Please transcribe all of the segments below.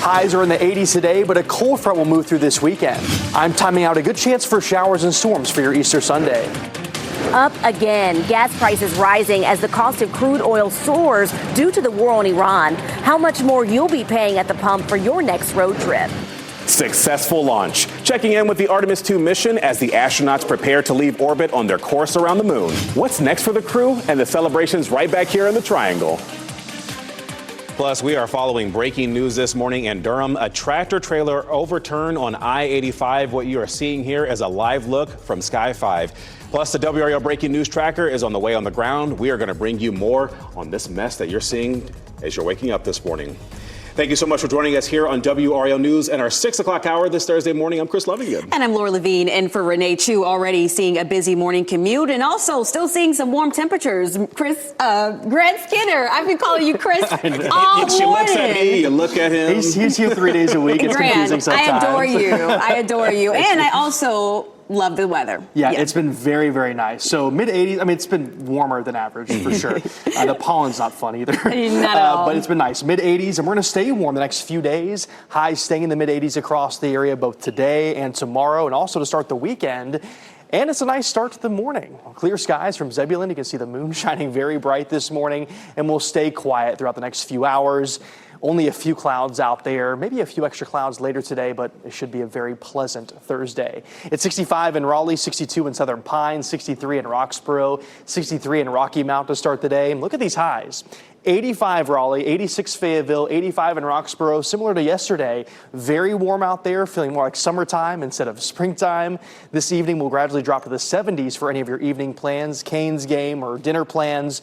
Highs are in the 80s today, but a cold front will move through this weekend. I'm timing out a good chance for showers and storms for your Easter Sunday. Up again. Gas prices rising as the cost of crude oil soars due to the war on Iran. How much more you'll be paying at the pump for your next road trip. Successful launch. Checking in with the Artemis 2 mission as the astronauts prepare to leave orbit on their course around the moon. What's next for the crew and the celebrations right back here in the Triangle. Plus, we are following breaking news this morning in Durham. A tractor trailer overturned on I-85. What you are seeing here is a live look from Sky 5. Plus, the WRAL breaking news tracker is on the way on the ground. We are going to bring you more on this mess that you're seeing as you're waking up this morning. Thank you so much for joining us here on WRAL News and our 6 o'clock hour this Thursday morning. I'm Chris Lovingood. And I'm Laura Levine in for Renee Chu, already seeing a busy morning commute and also still seeing some warm temperatures. Chris, Grant Skinner, I've been calling you Chris all morning. She looks at me, you look at him. He's here 3 days a week. It's Grant, confusing sometimes. I adore you. I adore you. And I also love the weather. Yeah, it's been very, very nice. So mid-80s, I mean, it's been warmer than average for sure. The pollen's not fun either. Not at all. But it's been nice. Mid-80s, and we're going to stay warm the next few days. Highs staying in the mid-80s across the area both today and tomorrow, and also to start the weekend. And it's a nice start to the morning. Clear skies from Zebulon. You can see the moon shining very bright this morning, and we'll stay quiet throughout the next few hours. Only a few clouds out there, maybe a few extra clouds later today, but it should be a very pleasant Thursday. It's 65 in Raleigh, 62 in Southern Pines, 63 in Roxborough, 63 in Rocky Mount to start the day. And look at these highs. 85 Raleigh, 86 Fayetteville, 85 in Roxborough, similar to yesterday. Very warm out there, feeling more like summertime instead of springtime. This evening will gradually drop to the 70s for any of your evening plans, Canes game or dinner plans.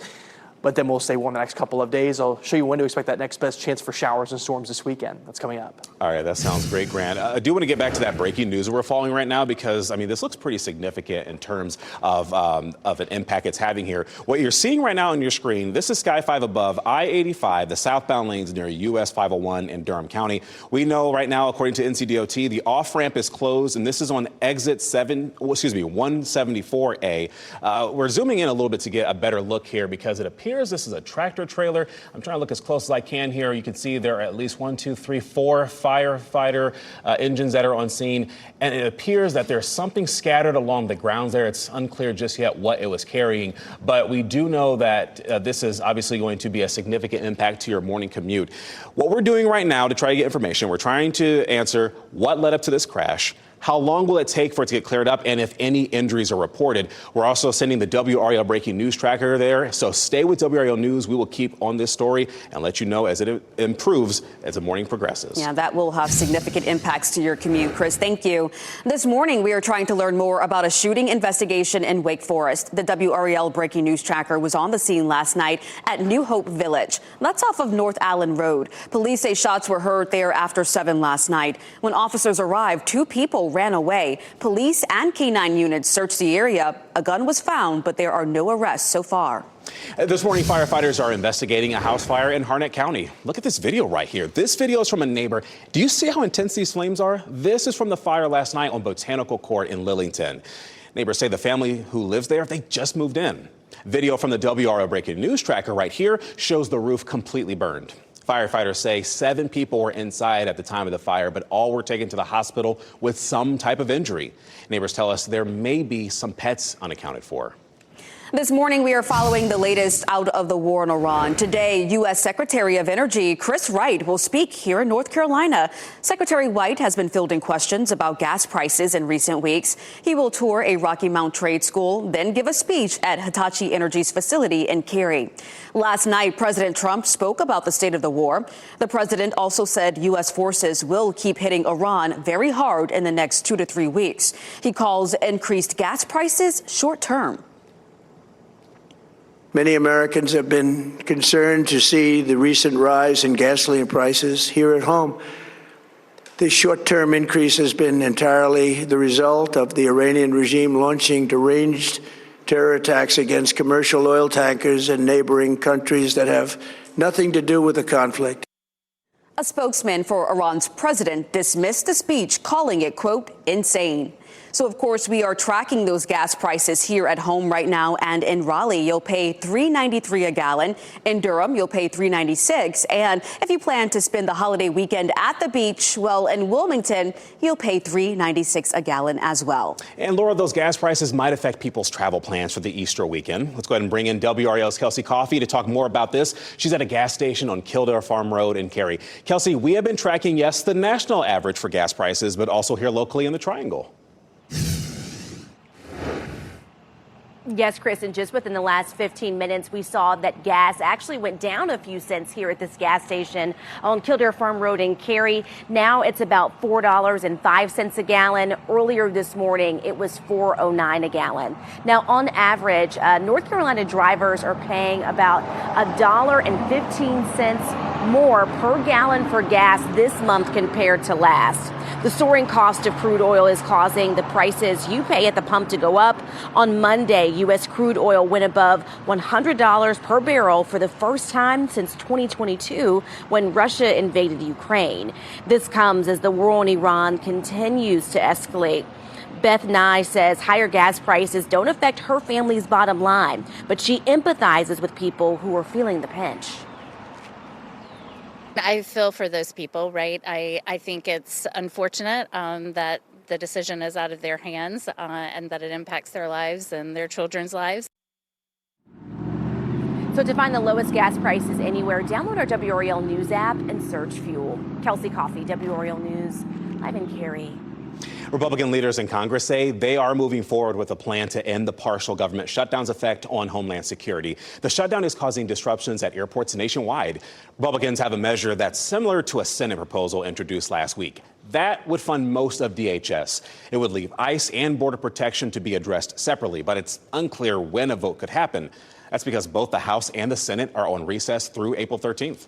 But then we'll stay warm the next couple of days. I'll show you when to expect that next best chance for showers and storms this weekend. That's coming up. All right, that sounds great, Grant. I do want to get back to that breaking news we're following right now because, I mean, this looks pretty significant in terms of an impact it's having here. What you're seeing right now on your screen, this is Sky 5 above I-85, the southbound lanes near US 501 in Durham County. We know right now, according to NCDOT, the off-ramp is closed, and this is on exit 174A. We're zooming in a little bit to get a better look here because it appears this is a tractor trailer. I'm trying to look as close as I can here. You can see there are at least 4 firefighter engines that are on scene. And it appears that there's something scattered along the grounds there. It's unclear just yet what it was carrying. But we do know that this is obviously going to be a significant impact to your morning commute. What we're doing right now to try to get information, we're trying to answer what led up to this crash. How long will it take for it to get cleared up, and if any injuries are reported? We're also sending the WRAL breaking news tracker there, so stay with WRAL News. We will keep on this story and let you know as it improves as the morning progresses. Yeah, that will have significant impacts to your commute, Chris. Thank you. This morning, we are trying to learn more about a shooting investigation in Wake Forest. The WRAL breaking news tracker was on the scene last night at New Hope Village. That's off of North Allen Road. Police say shots were heard there after 7 last night. When officers arrived, 2 people ran away. Police and K9 units searched the area. A gun was found, but there are no arrests so far. This morning, firefighters are investigating a house fire in Harnett County. Look at this video right here. This video is from a neighbor. Do you see how intense these flames are? This is from the fire last night on Botanical Court in Lillington. Neighbors say the family who lives there, they just moved in. Video from the WRAL breaking news tracker right here shows the roof completely burned. Firefighters say 7 people were inside at the time of the fire, but all were taken to the hospital with some type of injury. Neighbors tell us there may be some pets unaccounted for. This morning, we are following the latest out of the war in Iran. Today, U.S. Secretary of Energy Chris Wright will speak here in North Carolina. Secretary White has been fielding questions about gas prices in recent weeks. He will tour a Rocky Mount trade school, then give a speech at Hitachi Energy's facility in Cary. Last night, President Trump spoke about the state of the war. The president also said U.S. forces will keep hitting Iran very hard in the next 2 to 3 weeks. He calls increased gas prices short term. Many Americans have been concerned to see the recent rise in gasoline prices here at home. This short-term increase has been entirely the result of the Iranian regime launching deranged terror attacks against commercial oil tankers in neighboring countries that have nothing to do with the conflict. A spokesman for Iran's president dismissed the speech, calling it, quote, insane. So, of course, we are tracking those gas prices here at home right now. And in Raleigh, you'll pay $3.93 a gallon. In Durham, you'll pay $3.96. And if you plan to spend the holiday weekend at the beach, well, in Wilmington, you'll pay $3.96 a gallon as well. And Laura, those gas prices might affect people's travel plans for the Easter weekend. Let's go ahead and bring in WRAL's Kelsey Coffey to talk more about this. She's at a gas station on Kildare Farm Road in Cary. Kelsey, we have been tracking, yes, the national average for gas prices, but also here locally in the Triangle. Yes, Chris, and just within the last 15 minutes, we saw that gas actually went down a few cents here at this gas station on Kildare Farm Road in Cary. Now it's about $4.05 a gallon. Earlier this morning, it was $4.09 a gallon. Now, on average, North Carolina drivers are paying about $1.15 more per gallon for gas this month compared to last. The soaring cost of crude oil is causing the prices you pay at the pump to go up. On Monday, U.S. crude oil went above $100 per barrel for the first time since 2022 when Russia invaded Ukraine. This comes as the war on Iran continues to escalate. Beth Nye says higher gas prices don't affect her family's bottom line, but she empathizes with people who are feeling the pinch. I feel for those people, right? I think it's unfortunate that the decision is out of their hands and that it impacts their lives and their children's lives. So to find the lowest gas prices anywhere, download our WRAL News app and search fuel. Kelsey Coffey, WRAL News, live in Cary. Republican leaders in Congress say they are moving forward with a plan to end the partial government shutdown's effect on Homeland Security. The shutdown is causing disruptions at airports nationwide. Republicans have a measure that's similar to a Senate proposal introduced last week. That would fund most of DHS. It would leave ICE and Border Protection to be addressed separately, but it's unclear when a vote could happen. That's because both the House and the Senate are on recess through April 13th.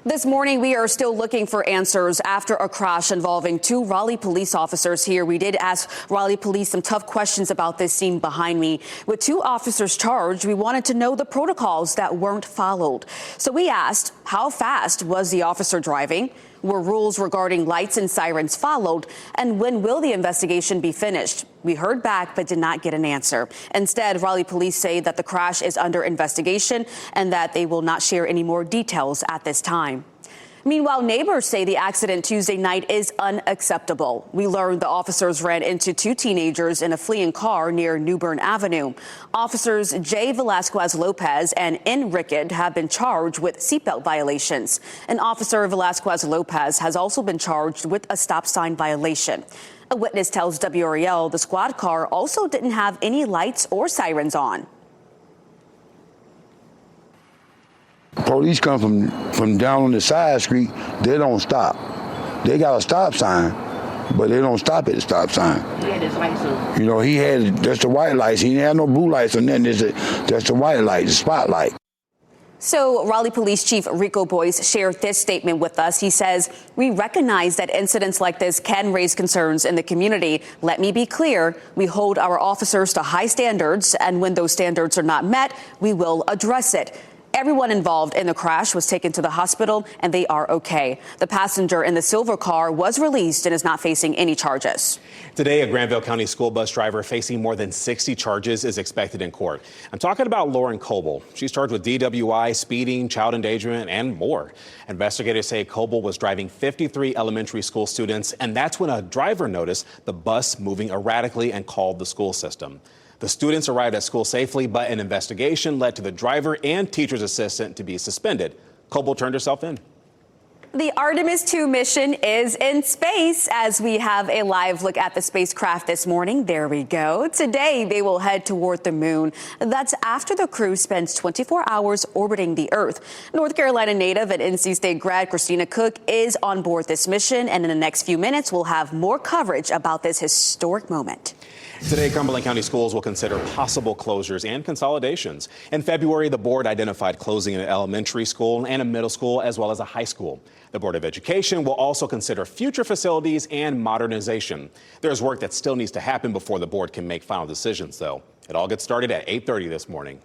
This morning, we are still looking for answers after a crash involving two Raleigh police officers here. We did ask Raleigh police some tough questions about this scene behind me. With two officers charged, we wanted to know the protocols that weren't followed. So we asked, how fast was the officer driving? Were rules regarding lights and sirens followed? And when will the investigation be finished? We heard back but did not get an answer. Instead, Raleigh police say that the crash is under investigation and that they will not share any more details at this time. Meanwhile, neighbors say the accident Tuesday night is unacceptable. We learned the officers ran into two teenagers in a fleeing car near New Bern Avenue. Officers J. Velasquez Lopez and N. Rickett have been charged with seatbelt violations. And Officer Velasquez Lopez has also been charged with a stop sign violation. A witness tells WRAL the squad car also didn't have any lights or sirens on. Police come from down on the side street, they don't stop. They got a stop sign, but they don't stop at the stop sign. He had his lights on. You know, he had just the white lights. He didn't have no blue lights or nothing. Just the white light, the spotlight. So Raleigh Police Chief Rico Boyce shared this statement with us. He says, we recognize that incidents like this can raise concerns in the community. Let me be clear. We hold our officers to high standards, and when those standards are not met, we will address it. Everyone involved in the crash was taken to the hospital, and they are okay. The passenger in the silver car was released and is not facing any charges. Today, a Granville County school bus driver facing more than 60 charges is expected in court. I'm talking about Lauren Coble. She's charged with DWI, speeding, child endangerment, and more. Investigators say Coble was driving 53 elementary school students, and that's when a driver noticed the bus moving erratically and called the school system. The students arrived at school safely, but an investigation led to the driver and teacher's assistant to be suspended. Coble turned herself in. The Artemis 2 mission is in space as we have a live look at the spacecraft this morning. There we go. Today, they will head toward the moon. That's after the crew spends 24 hours orbiting the Earth. North Carolina native and NC State grad Christina Cook is on board this mission, and in the next few minutes, we'll have more coverage about this historic moment. Today, Cumberland County schools will consider possible closures and consolidations. In February, the board identified closing an elementary school and a middle school, as well as a high school. The Board of Education will also consider future facilities and modernization. There's work that still needs to happen before the board can make final decisions, though. It all gets started at 8:30 this morning.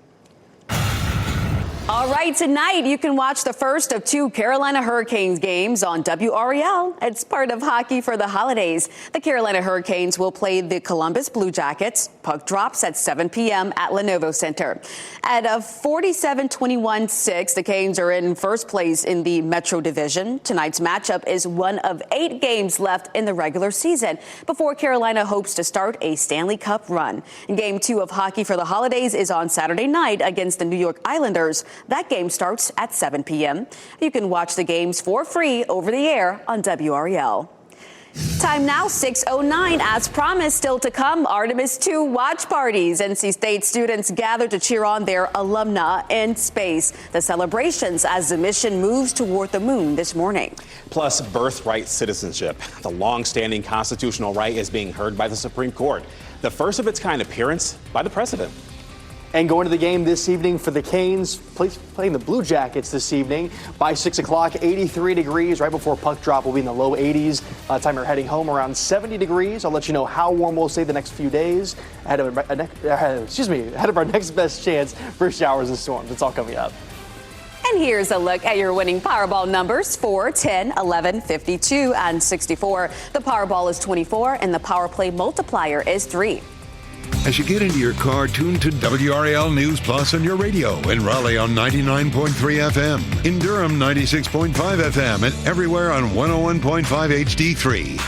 All right, tonight you can watch the first of 2 Carolina Hurricanes games on WRAL. It's part of Hockey for the Holidays. The Carolina Hurricanes will play the Columbus Blue Jackets. Puck drops at 7 p.m. at Lenovo Center. At a 47-21-6, the Canes are in first place in the Metro Division. Tonight's matchup is one of 8 games left in the regular season before Carolina hopes to start a Stanley Cup run. And Game 2 of Hockey for the Holidays is on Saturday night against the New York Islanders. That game starts at 7 p.m. You can watch the games for free over the air on WRAL. Time now, 6:09. As promised, still to come, Artemis II watch parties. NC State students gather to cheer on their alumna in space. The celebrations as the mission moves toward the moon this morning. Plus, birthright citizenship. The long-standing constitutional right is being heard by the Supreme Court. The first of its kind appearance by the president. And going to the game this evening for the Canes, playing the Blue Jackets this evening by 6 o'clock, 83 degrees. Right before puck drop, we'll be in the low 80s. By the time you're heading home, around 70 degrees. I'll let you know how warm we'll stay the next few days ahead of our next best chance for showers and storms. It's all coming up. And here's a look at your winning Powerball numbers: 4, 10, 11, 52, and 64. The Powerball is 24, and the Power Play multiplier is 3. As you get into your car, tune to WRAL News Plus on your radio. In Raleigh on 99.3 FM. In Durham, 96.5 FM. And everywhere on 101.5 HD3.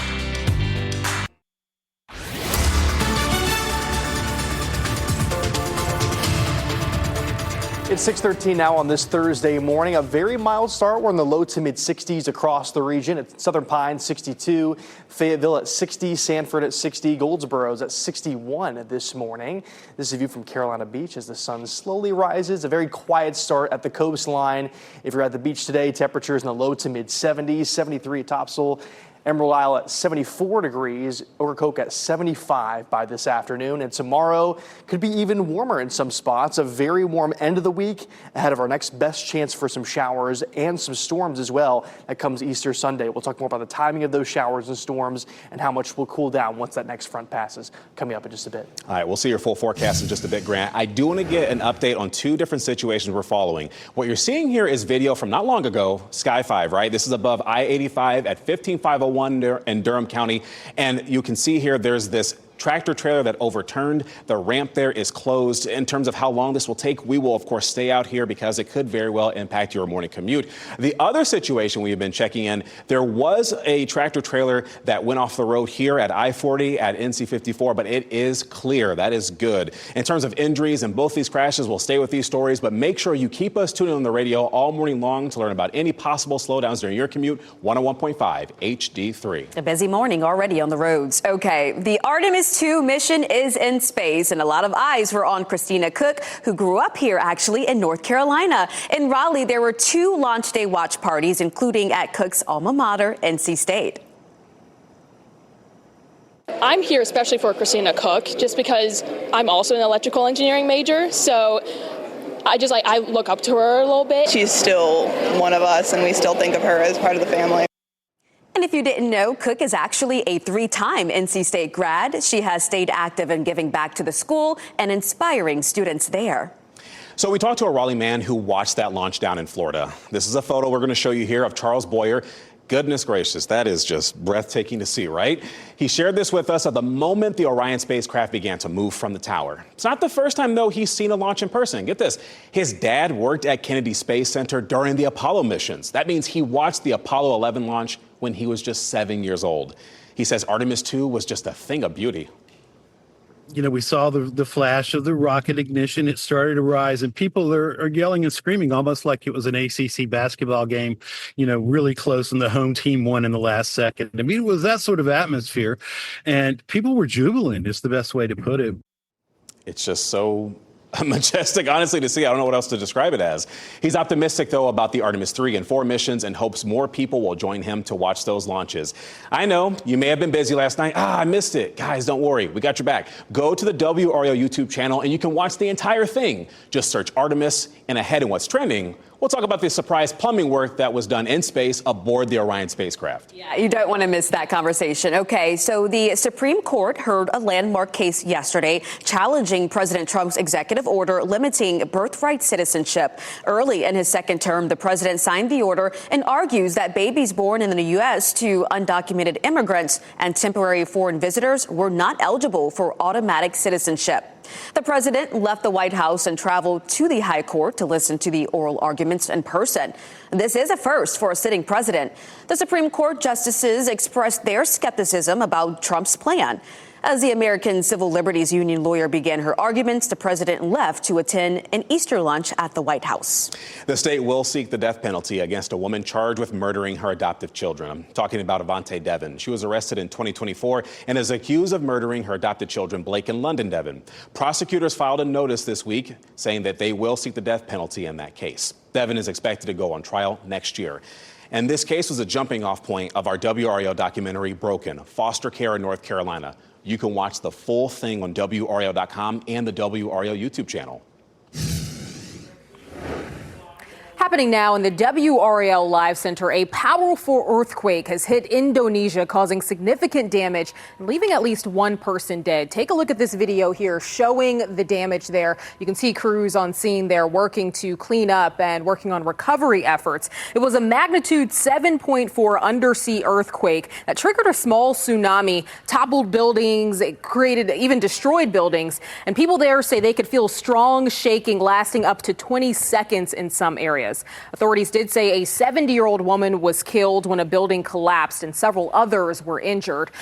It's 6:13 now on this Thursday morning. A very mild start. We're in the low to mid 60s across the region. At Southern Pines, 62. Fayetteville at 60. Sanford at 60. Goldsboro's at 61 this morning. This is a view from Carolina Beach as the sun slowly rises. A very quiet start at the coastline. If you're at the beach today, temperatures in the low to mid 70s. 73 at Topsail. Emerald Isle at 74 degrees, Ocracoke at 75 by this afternoon. And tomorrow could be even warmer in some spots. A very warm end of the week ahead of our next best chance for some showers and some storms as well. That comes Easter Sunday. We'll talk more about the timing of those showers and storms and how much will cool down once that next front passes, coming up in just a bit. All right, we'll see your full forecast in just a bit, Grant. I do want to get an update on 2 different situations we're following. What you're seeing here is video from not long ago, Sky 5, right? This is above I-85 at 15501 in Durham County. And you can see here there's this tractor trailer that overturned. The ramp there is closed. In terms of how long this will take, we will, of course, stay out here because it could very well impact your morning commute. The other situation we have been checking in, there was a tractor trailer that went off the road here at I-40 at NC 54, but it is clear. That is good. In terms of injuries in both these crashes, we'll stay with these stories, but make sure you keep us tuned on the radio all morning long to learn about any possible slowdowns during your commute. 101.5 HD3. A busy morning already on the roads. Okay, the Artemis II mission is in space, and a lot of eyes were on Christina Cook, who grew up here actually in North Carolina. In Raleigh, there were 2 launch day watch parties, including at Cook's alma mater, NC State. I'm here especially for Christina Cook, just because I'm also an electrical engineering major, so I look up to her a little bit. She's still one of us, and we still think of her as part of the family. And if you didn't know, Cook is actually a 3-time NC State grad. She has stayed active in giving back to the school and inspiring students there. So we talked to a Raleigh man who watched that launch down in Florida. This is a photo we're going to show you here of Charles Boyer. Goodness gracious, that is just breathtaking to see, right? He shared this with us at the moment the Orion spacecraft began to move from the tower. It's not the first time, though, he's seen a launch in person. Get this. His dad worked at Kennedy Space Center during the Apollo missions. That means he watched the Apollo 11 launch when he was just 7 years old. He says Artemis II was just a thing of beauty. You know, we saw the flash of the rocket ignition. It started to rise, and people are yelling and screaming almost like it was an ACC basketball game, you know, really close, and the home team won in the last second. I mean, it was that sort of atmosphere, and people were jubilant, is the best way to put it. It's just so majestic, honestly, to see. I don't know what else to describe it as. He's optimistic, though, about the Artemis 3 and 4 missions and hopes more people will join him to watch those launches. I know you may have been busy last night. I missed it. Guys, don't worry. We got your back. Go to the WRAL YouTube channel and you can watch the entire thing. Just search Artemis, and ahead in what's trending, We'll talk about the surprise plumbing work that was done in space aboard the Orion spacecraft. Yeah, you don't want to miss that conversation. Okay, so the Supreme Court heard a landmark case yesterday challenging President Trump's executive order limiting birthright citizenship. Early in his second term, the president signed the order and argues that babies born in the U.S. to undocumented immigrants and temporary foreign visitors were not eligible for automatic citizenship. The president left the White House and traveled to the High Court to listen to the oral arguments in person. This is a first for a sitting president. The Supreme Court justices expressed their skepticism about Trump's plan. As the American Civil Liberties Union lawyer began her arguments, the president left to attend an Easter lunch at the White House. The state will seek the death penalty against a woman charged with murdering her adoptive children. I'm talking about Avante Devon. She was arrested in 2024 and is accused of murdering her adopted children, Blake and London Devon. Prosecutors filed a notice this week saying that they will seek the death penalty in that case. Devon is expected to go on trial next year. And this case was a jumping off point of our WRAL documentary, Broken, Foster Care in North Carolina. You can watch the full thing on WRAL.com and the WRAL YouTube channel. Happening now in the WRAL Live Center, a powerful earthquake has hit Indonesia, causing significant damage and leaving at least one person dead. Take a look at this video here showing the damage there. You can see crews on scene there working to clean up and working on recovery efforts. It was a magnitude 7.4 undersea earthquake that triggered a small tsunami, toppled buildings, it created even destroyed buildings. And people there say they could feel strong shaking lasting up to 20 seconds in some areas. Authorities did say a 70-year-old woman was killed when a building collapsed and several others were injured.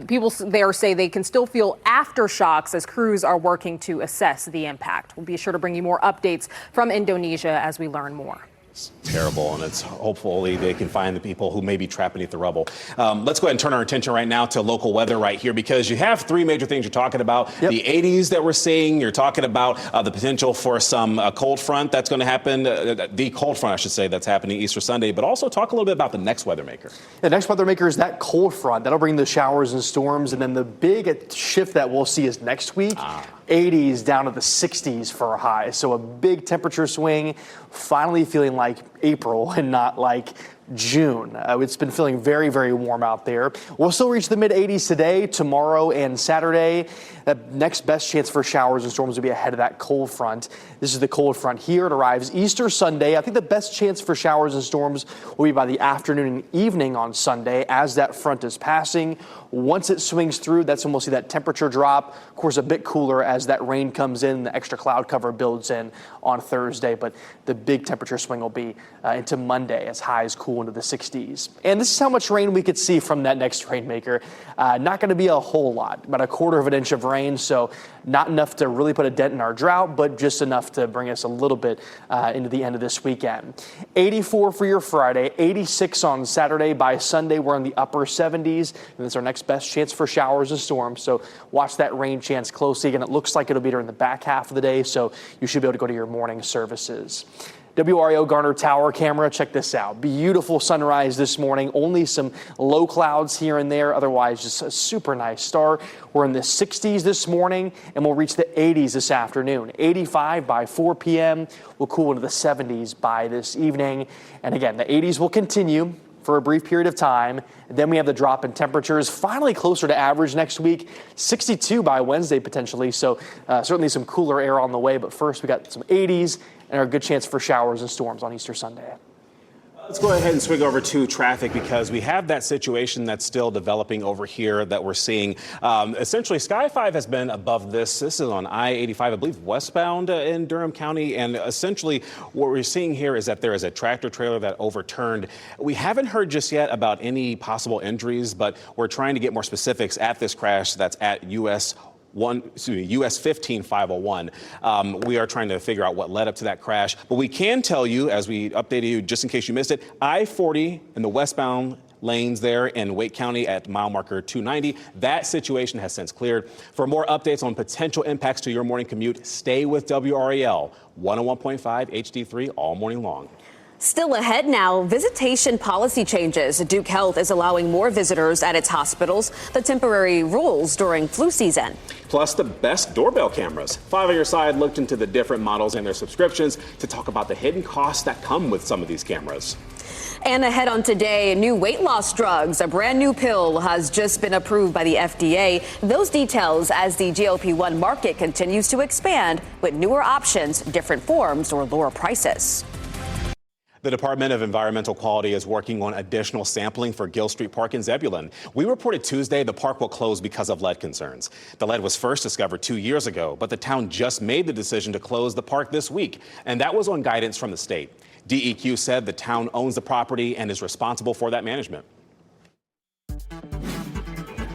People there say they can still feel aftershocks as crews are working to assess the impact. We'll be sure to bring you more updates from Indonesia as we learn more. It's terrible, and it's hopefully they can find the people who may be trapped beneath the rubble. Let's go ahead and turn our attention right now to local weather right here, because you have three major things you're talking about. Yep. The 80s that we're seeing. You're talking about the potential for some cold front that's going to happen. The cold front, I should say, that's happening Easter Sunday. But also talk a little bit about the next weather maker. The next weather maker is that cold front. That'll bring the showers and storms. And then the big shift that we'll see is next week. 80s down to the 60s for a high. So a big temperature swing, finally feeling like April and not like June. It's been feeling very, very warm out there. We'll still reach the mid 80s today, tomorrow, and Saturday. That next best chance for showers and storms will be ahead of that cold front. This is the cold front here. It arrives Easter Sunday. I think the best chance for showers and storms will be by the afternoon and evening on Sunday as that front is passing. Once it swings through, that's when we'll see that temperature drop. Of course, a bit cooler as that rain comes in, the extra cloud cover builds in on Thursday. But the big temperature swing will be into Monday as highs cool into the 60s. And this is how much rain we could see from that next rainmaker. Not going to be a whole lot, about 1/4 of an inch of rain. So not enough to really put a dent in our drought, but just enough to bring us a little bit into the end of this weekend. 84 for your Friday, 86 on Saturday. By Sunday, we're in the upper 70s. And that's our next best chance for showers and storms. So watch that rain chance closely. Again, it looks like it'll be during the back half of the day. So you should be able to go to your morning services. WRAL Garner Tower camera, check this out. Beautiful sunrise this morning. Only some low clouds here and there. Otherwise, just a super nice start. We're in the 60s this morning, and we'll reach the 80s this afternoon. 85 by 4 p.m. We'll cool into the 70s by this evening. And again, the 80s will continue for a brief period of time. Then we have the drop in temperatures, finally closer to average next week, 62 by Wednesday potentially. So certainly some cooler air on the way. But first, we got some 80s and a good chance for showers and storms on Easter Sunday. Let's go ahead and swing over to traffic, because we have that situation that's still developing over here that we're seeing. Essentially, Sky 5 has been above this. This is on I-85, I believe, westbound in Durham County. And essentially, what we're seeing here is that there is a tractor trailer that overturned. We haven't heard just yet about any possible injuries, but we're trying to get more specifics at this crash that's at US 15501. We are trying to figure out what led up to that crash. But we can tell you, as we updated you, just in case you missed it, I-40 in the westbound lanes there in Wake County at mile marker 290. That situation has since cleared. For more updates on potential impacts to your morning commute, stay with WRAL 101.5 HD3 all morning long. Still ahead now, visitation policy changes. Duke Health is allowing more visitors at its hospitals, the temporary rules during flu season. Plus, the best doorbell cameras. Five on Your Side looked into the different models and their subscriptions to talk about the hidden costs that come with some of these cameras. And ahead on today, new weight loss drugs. A brand new pill has just been approved by the FDA. Those details as the GLP-1 market continues to expand with newer options, different forms, or lower prices. The Department of Environmental Quality is working on additional sampling for Gill Street Park in Zebulon. We reported Tuesday the park will close because of lead concerns. The lead was first discovered 2 years ago, but the town just made the decision to close the park this week, and that was on guidance from the state. DEQ said the town owns the property and is responsible for that management.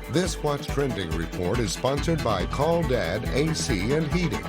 This What's Trending report is sponsored by Call Dad AC and Heating.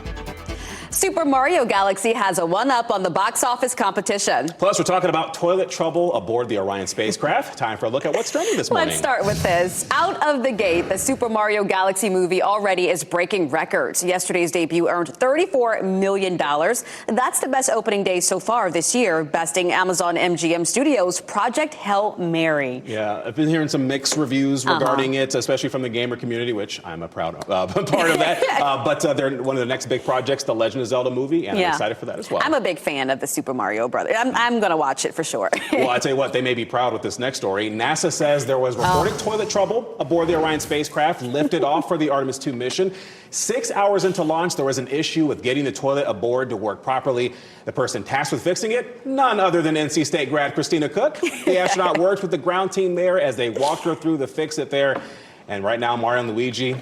Super Mario Galaxy has a one-up on the box office competition. Plus, we're talking about toilet trouble aboard the Orion spacecraft. Time for a look at what's trending this morning. Let's start with this. Out of the gate, the Super Mario Galaxy movie already is breaking records. Yesterday's debut earned $34 million. That's the best opening day so far this year, besting Amazon MGM Studios' Project Hail Mary. Yeah, I've been hearing some mixed reviews regarding it, especially from the gamer community, which I'm a proud part of that. But they're one of the next big projects, The Legend of Zelda movie, and I'm excited for that as well. I'm a big fan of the Super Mario Brothers. I'm going to watch it for sure. Well, I tell you what, they may be proud with this next story. NASA says there was reported toilet trouble aboard the Orion spacecraft lifted off for the Artemis 2 mission. 6 hours into launch, there was an issue with getting the toilet aboard to work properly. The person tasked with fixing it, none other than NC State grad Christina Cook. The astronaut worked with the ground team there as they walked her through the fix-it there. And right now, Mario and Luigi,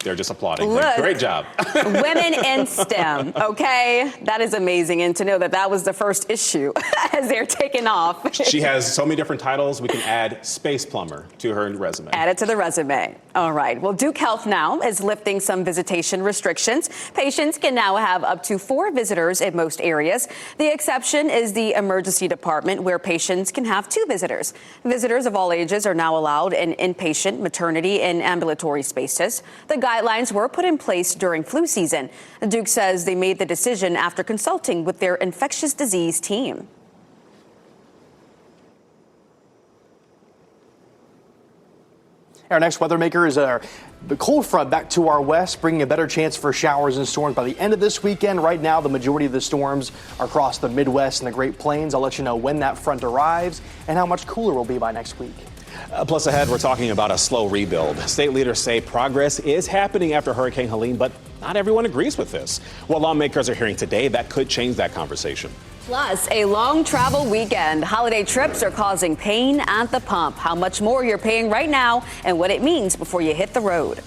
they're just applauding. Look, great job. Women in STEM, okay? That is amazing. And to know that that was the first issue as they're taking off. She has so many different titles. We can add Space Plumber to her resume. Add it to the resume. All right. Well, Duke Health now is lifting some visitation restrictions. Patients can now have up to 4 visitors in most areas. The exception is the emergency department, where patients can have 2 visitors. Visitors of all ages are now allowed in inpatient, maternity, and ambulatory spaces. The guidelines were put in place during flu season. Duke says they made the decision after consulting with their infectious disease team. Our next weather maker is the cold front back to our west, bringing a better chance for showers and storms by the end of this weekend. Right now, the majority of the storms are across the Midwest and the Great Plains. I'll let you know when that front arrives and how much cooler we'll be by next week. Plus ahead, we're talking about a slow rebuild. State leaders say progress is happening after Hurricane Helene, but not everyone agrees with this. What lawmakers are hearing today that could change that conversation. Plus, a long travel weekend. Holiday trips are causing pain at the pump. How much more you're paying right now and what it means before you hit the road.